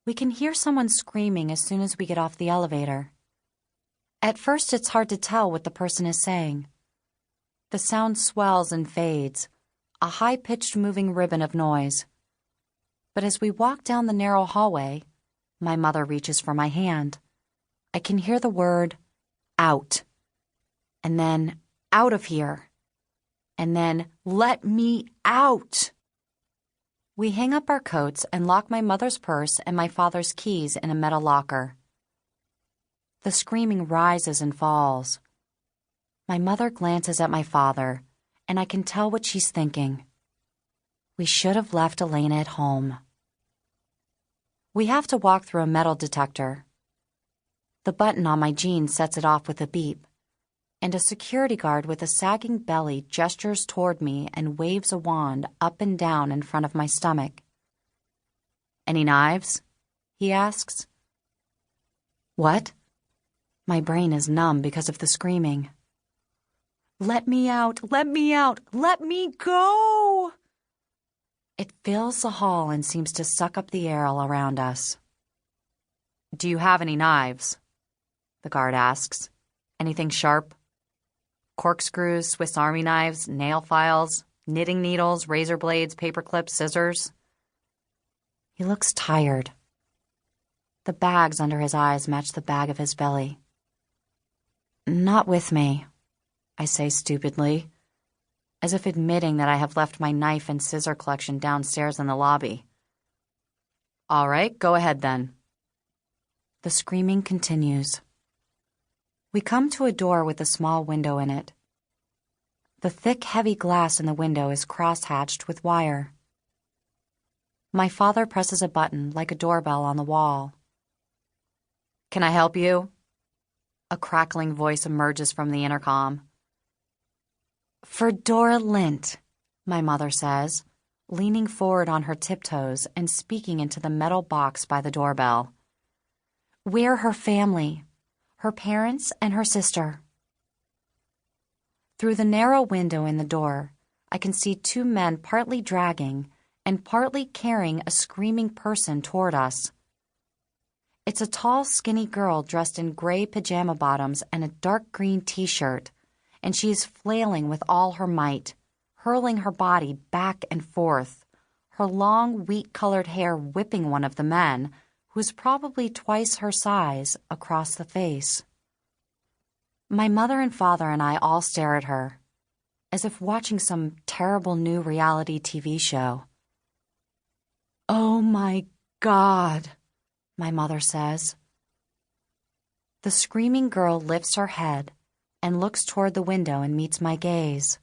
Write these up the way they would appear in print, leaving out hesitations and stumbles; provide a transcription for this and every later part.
We can hear someone screaming as soon as we get off the elevator. At first, it's hard to tell what the person is saying. The sound swells and fades, a high-pitched moving ribbon of noise. But as we walk down the narrow hallway, my mother reaches for my hand. I can hear the word, out. And then, out of here. And then, let me out. We hang up our coats and lock my mother's purse and my father's keys in a metal locker. The screaming rises and falls. My mother glances at my father, and I can tell what she's thinking. We should have left Elena at home. We have to walk through a metal detector. The button on my jeans sets it off with a beep, and a security guard with a sagging belly gestures toward me and waves a wand up and down in front of my stomach. "Any knives?" he asks. What? My brain is numb because of the screaming. Let me out! Let me out! Let me go! It fills the hall and seems to suck up the air all around us. "Do you have any knives?" the guard asks. "Anything sharp? Corkscrews, Swiss Army knives, nail files, knitting needles, razor blades, paper clips, scissors?" He looks tired. The bags under his eyes match the bag of his belly. "Not with me," I say stupidly, as if admitting that I have left my knife and scissor collection downstairs in the lobby. "All right, go ahead then." The screaming continues. We come to a door with a small window in it. The thick, heavy glass in the window is cross-hatched with wire. My father presses a button like a doorbell on the wall. "Can I help you?" A crackling voice emerges from the intercom. "For Dora Lint," my mother says, leaning forward on her tiptoes and speaking into the metal box by the doorbell. "We're her family, her parents and her sister." Through the narrow window in the door, I can see two men partly dragging and partly carrying a screaming person toward us. It's a tall, skinny girl dressed in gray pajama bottoms and a dark green t-shirt, and she is flailing with all her might, hurling her body back and forth, her long, wheat-colored hair whipping one of the men, who is probably twice her size, across the face. My mother and father and I all stare at her, as if watching some terrible new reality TV show. "Oh my God," my mother says. The screaming girl lifts her head and looks toward the window and meets my gaze.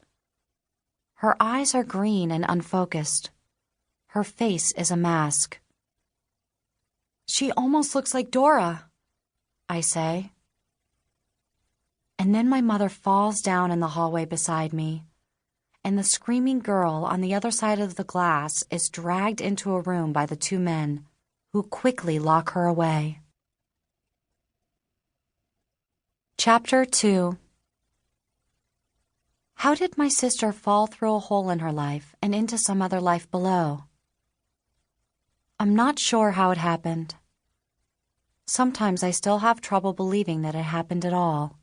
Her eyes are green and unfocused. Her face is a mask. "She almost looks like Dora," I say. And then my mother falls down in the hallway beside me, and the screaming girl on the other side of the glass is dragged into a room by the two men, who quickly lock her away. Chapter 2. How did my sister fall through a hole in her life and into some other life below? I'm not sure how it happened. Sometimes I still have trouble believing that it happened at all.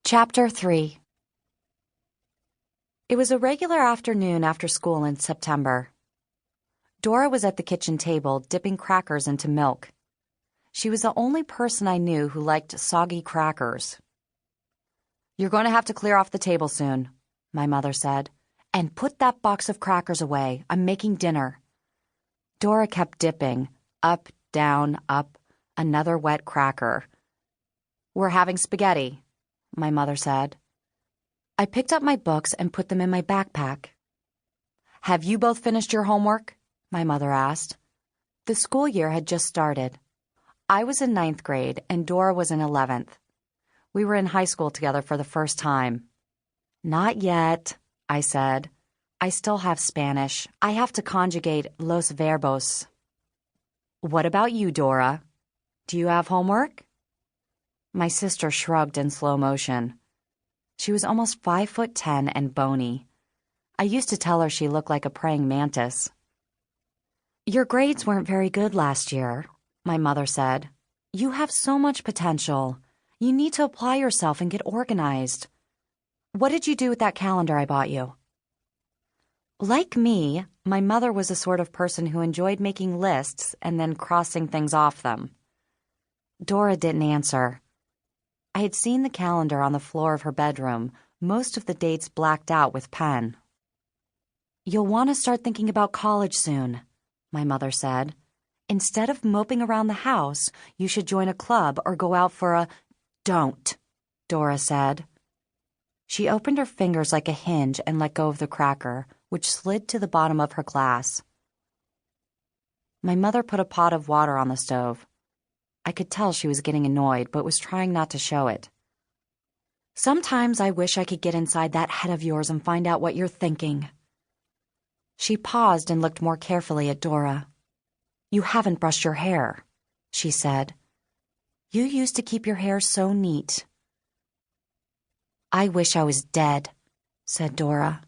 Chapter 3. It was a regular afternoon after school in September. Dora was at the kitchen table dipping crackers into milk. She was the only person I knew who liked soggy crackers. "You're going to have to clear off the table soon," my mother said. "And put that box of crackers away. I'm making dinner." Dora kept dipping, up, down, up, another wet cracker. "We're having spaghetti," my mother said. I picked up my books and put them in my backpack. "Have you both finished your homework?" my mother asked. The school year had just started. I was in 9th grade and Dora was in 11th. We were in high school together for the first time. "Not yet," I said. "I still have Spanish. I have to conjugate los verbos." "What about you, Dora? Do you have homework?" My sister shrugged in slow motion. She was almost 5'10" and bony. I used to tell her she looked like a praying mantis. Your grades weren't very good last year, my mother said. You have so much potential. You need to apply yourself and get organized. What did you do with that calendar I bought you? Like me, my mother was the sort of person who enjoyed making lists and then crossing things off them. Dora didn't answer. I had seen the calendar on the floor of her bedroom, most of the dates blacked out with pen. You'll want to start thinking about college soon, my mother said. Instead of moping around the house, you should join a club or go out for a... Don't, Dora said. She opened her fingers like a hinge and let go of the cracker, which slid to the bottom of her glass. My mother put a pot of water on the stove. I could tell she was getting annoyed, but was trying not to show it. Sometimes I wish I could get inside that head of yours and find out what you're thinking. She paused and looked more carefully at Dora. You haven't brushed your hair, she said. You used to keep your hair so neat. I wish I was dead, said Dora.